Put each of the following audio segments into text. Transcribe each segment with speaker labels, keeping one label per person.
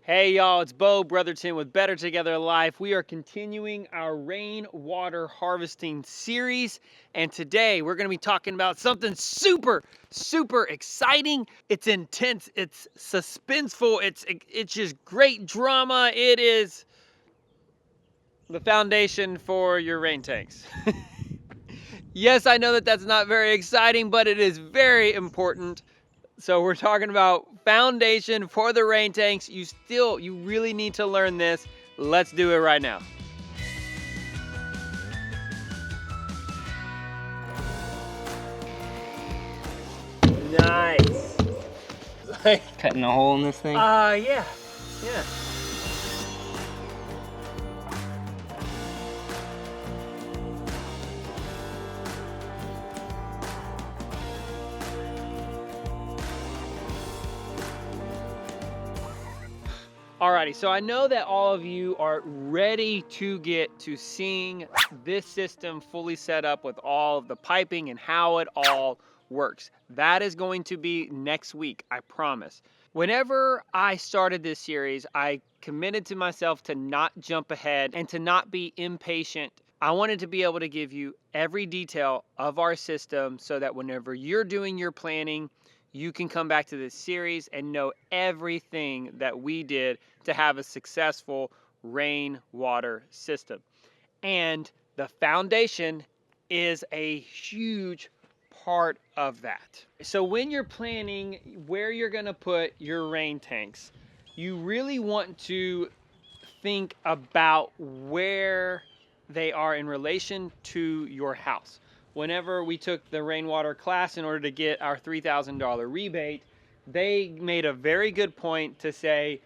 Speaker 1: Hey y'all, it's Bo Brotherton with Better Together Life. We are continuing our rainwater harvesting series, and today we're going to be talking about something super exciting. It's intense, it's suspenseful, it's just great drama. It is the foundation for your rain tanks. Yes, I know that that's not very exciting, but it is very important. So we're talking about foundation for the rain tanks. You really need to learn this. Let's do it right now. Nice.
Speaker 2: Cutting a hole in this thing?
Speaker 1: Yeah. Alrighty, so I know that all of you are ready to get to seeing this system fully set up with all of the piping and how it all works. That is going to be next week, I promise. Whenever I started this series, I committed to myself to not jump ahead and to not be impatient. I wanted to be able to give you every detail of our system so that whenever you're doing your planning, you can come back to this series and know everything that we did to have a successful rainwater system. And the foundation is a huge part of that. So when you're planning where you're gonna put your rain tanks, you really want to think about where they are in relation to your house. Whenever we took the rainwater class in order to get our $3,000 rebate, they made a very good point to say,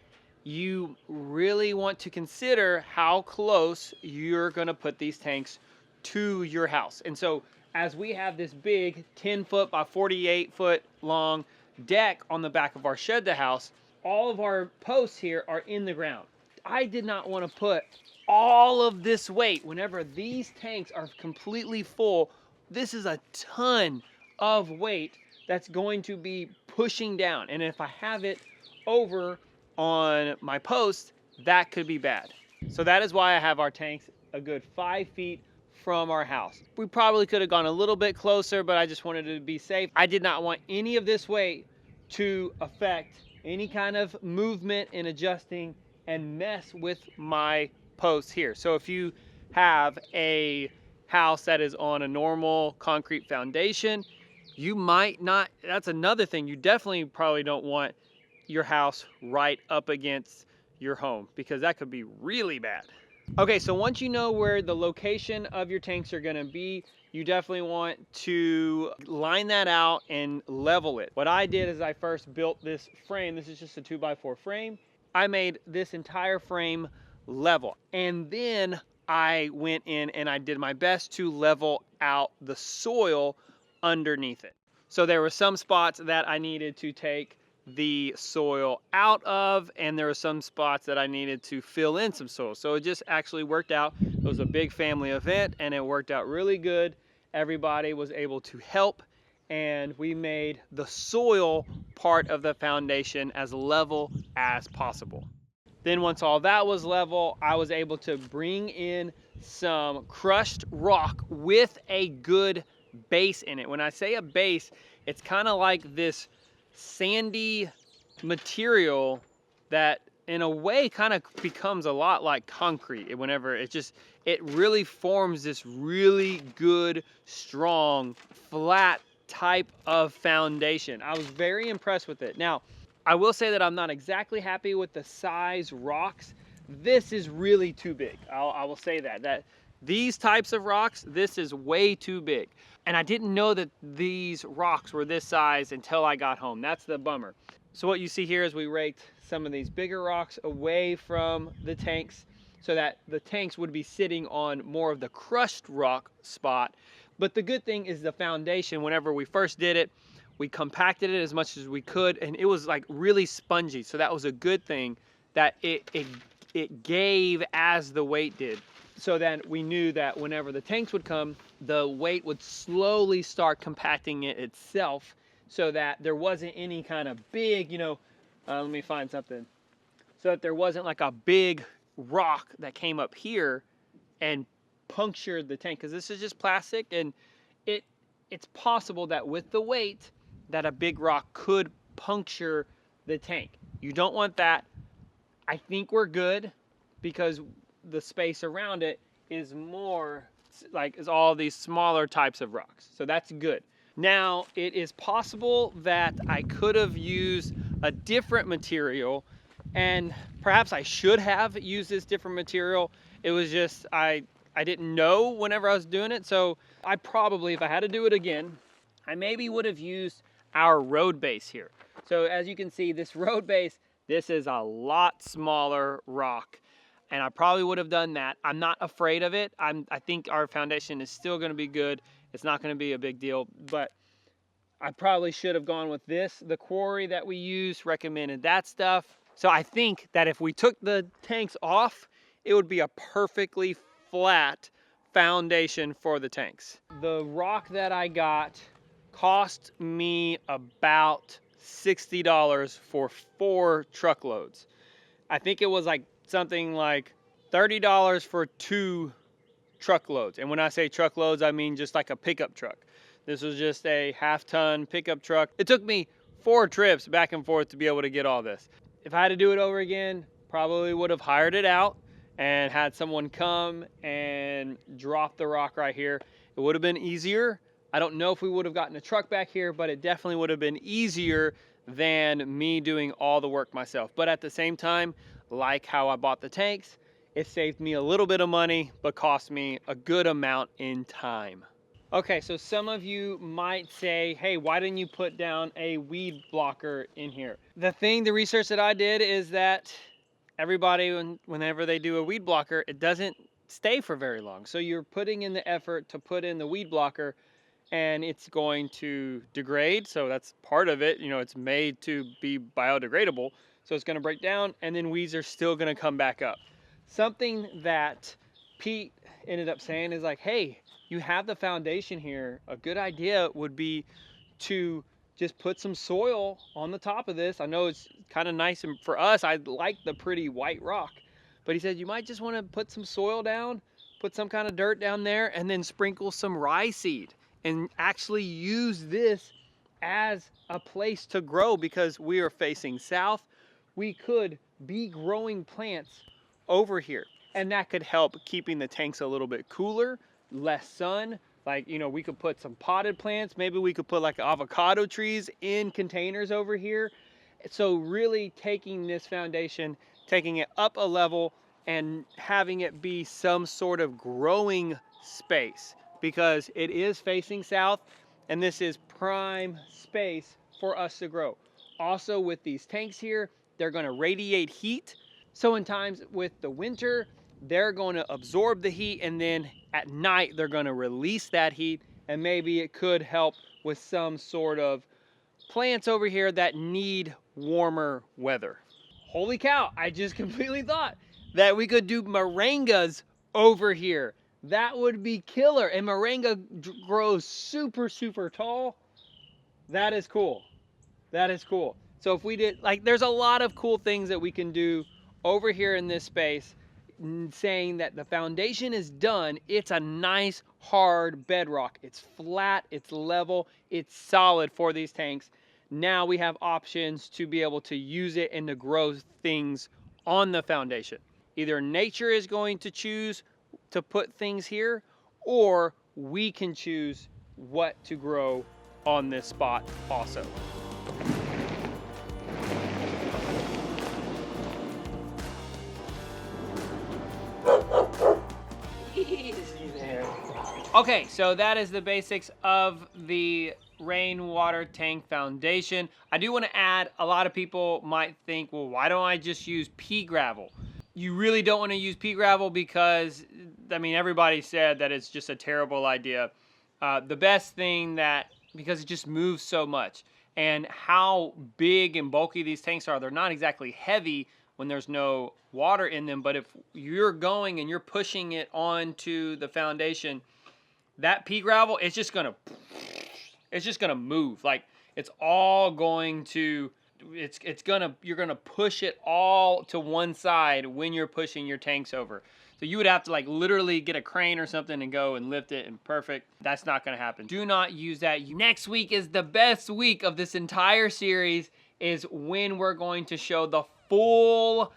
Speaker 1: you really want to consider how close you're gonna put these tanks to your house. And so as we have this big 10-foot by 48-foot long deck on the back of our shed to house, all of our posts here are in the ground. I did not want to put all of this weight whenever these tanks are completely full. This is a ton of weight that's going to be pushing down, and if I have it over on my post, that could be bad. So that is why I have our tanks a good 5 feet from our house. We probably could have gone a little bit closer, but I just wanted to be safe. I did not want any of this weight to affect any kind of movement in adjusting and mess with my posts here. So if you have a house that is on a normal concrete foundation, you might not, that's another thing, you definitely probably don't want your house right up against your home because that could be really bad. Okay, so once you know where the location of your tanks are gonna be, you definitely want to line that out and level it. What I did is I first built this frame. This is just a 2x4 frame. I made this entire frame level. And then I went in and I did my best to level out the soil underneath it. So there were some spots that I needed to take the soil out of, and there were some spots that I needed to fill in some soil. So it just actually worked out. It was a big family event and it worked out really good. Everybody was able to help, and we made the soil part of the foundation as level as possible. Then once all that was level, I was able to bring in some crushed rock with a good base in it. When I say a base, it's kind of like this sandy material that in a way kind of becomes a lot like concrete. Whenever it really forms this really good, strong, flat type of foundation. I was very impressed with it. Now, I will say that I'm not exactly happy with the size rocks. This is really too big. I will say that these types of rocks, this is way too big. And I didn't know that these rocks were this size until I got home. That's the bummer. So what you see here is we raked some of these bigger rocks away from the tanks so that the tanks would be sitting on more of the crushed rock spot. But the good thing is the foundation, whenever we first did it, we compacted it as much as we could, and it was like really spongy. So that was a good thing that it gave as the weight did. So then we knew that whenever the tanks would come, the weight would slowly start compacting it itself so that there wasn't any kind of big, let me find something. so that there wasn't like a big rock that came up here and punctured the tank, because this is just plastic, and it's possible that with the weight that a big rock could puncture the tank. You don't want that. I think we're good because the space around it is more like is all these smaller types of rocks. So that's good. Now, it is possible that I could have used a different material, and perhaps I should have used this different material. It was just, I didn't know whenever I was doing it. So I probably, if I had to do it again, I maybe would have used our road base here. So as you can see, this road base, this is a lot smaller rock, and I probably would have done that. I'm not afraid of it. I think our foundation is still gonna be good. It's not gonna be a big deal, but I probably should have gone with this. The quarry that we used recommended that stuff. So I think that if we took the tanks off, it would be a perfectly flat foundation for the tanks. The rock that I got cost me about $60 for 4 truckloads. I think it was like something like $30 for 2 truckloads. And when I say truckloads, I mean just like a pickup truck. This was just a half-ton pickup truck. It took me 4 trips back and forth to be able to get all this. If I had to do it over again, probably would have hired it out and had someone come and drop the rock right here. It would have been easier. I don't know if we would have gotten a truck back here, but it definitely would have been easier than me doing all the work myself. But at the same time, like how I bought the tanks, it saved me a little bit of money, but cost me a good amount in time. Okay, so some of you might say, hey, why didn't you put down a weed blocker in here? The research that I did is that everybody, whenever they do a weed blocker, it doesn't stay for very long. So you're putting in the effort to put in the weed blocker, and it's going to degrade. So that's part of it. You know, it's made to be biodegradable. So it's going to break down, and then weeds are still going to come back up. Something that Pete ended up saying is like, hey, you have the foundation here. A good idea would be to just put some soil on the top of this. I know it's kind of nice, and for us, I like the pretty white rock. But he said you might just want to put some soil down, put some kind of dirt down there, and then sprinkle some rye seed and actually use this as a place to grow, because we are facing south. We could be growing plants over here, and that could help keeping the tanks a little bit cooler, less sun. Like, you know, we could put some potted plants. Maybe we could put like avocado trees in containers over here. So really taking this foundation, taking it up a level and having it be some sort of growing space, because it is facing south and this is prime space for us to grow. Also with these tanks here, they're going to radiate heat. So in times with the winter, they're going to absorb the heat, and then at night they're going to release that heat, and maybe it could help with some sort of plants over here that need warmer weather. Holy cow, I just completely thought that we could do moringas over here. That would be killer. And moringa grows super, super tall. That is cool. That is cool. So if we did, like, there's a lot of cool things that we can do over here in this space, saying that the foundation is done. It's a nice hard bedrock. It's flat, it's level, it's solid for these tanks. Now we have options to be able to use it and to grow things on the foundation. Either nature is going to choose to put things here, or we can choose what to grow on this spot also. Easy there. Okay, so that is the basics of the rainwater tank foundation. I do want to add, a lot of people might think, well, why don't I just use pea gravel? You really don't want to use pea gravel because, I mean, everybody said that it's just a terrible idea. The best thing because it just moves so much, and how big and bulky these tanks are, they're not exactly heavy when there's no water in them, but if you're going and you're pushing it onto the foundation, that pea gravel, it's just gonna move. Like, it's all going to you're gonna push it all to one side when you're pushing your tanks over. So you would have to like literally get a crane or something and go and lift it, and perfect. That's not gonna happen. Do not use that. Next week is the best week of this entire series, is when we're going to show the full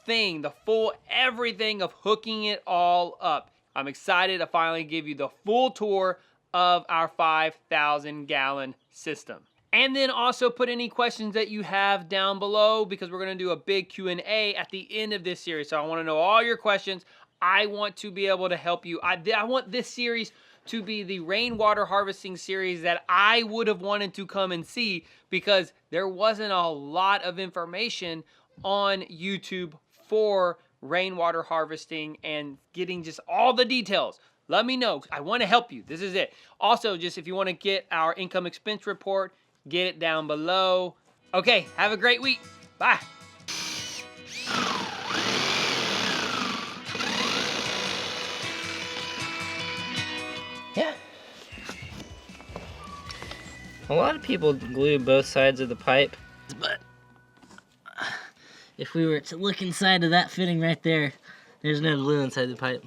Speaker 1: thing, the full everything of hooking it all up. I'm excited to finally give you the full tour of our 5,000 gallon system. And then also put any questions that you have down below, because we're gonna do a big Q&A at the end of this series. So I wanna know all your questions. I want to be able to help you. I want this series to be the rainwater harvesting series that I would have wanted to come and see, because there wasn't a lot of information on YouTube for rainwater harvesting and getting just all the details. Let me know. I want to help you. This is it. Also, just if you want to get our income expense report, get it down below. Okay, have a great week. Bye.
Speaker 2: Yeah. A lot of people glue both sides of the pipe, but if we were to look inside of that fitting right there, there's no glue inside the pipe.